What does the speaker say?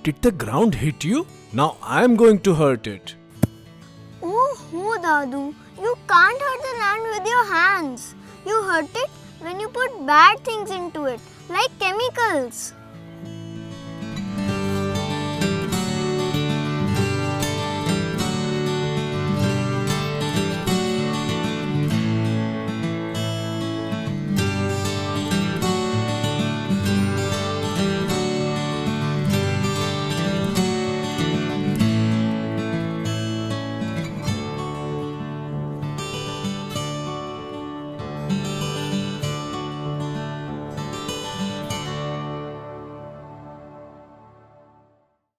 Did the ground hit you? Now I am going to hurt it. Oh, Dadu, you can't hurt the land with your hands. You hurt it when you put bad things into it, like chemicals.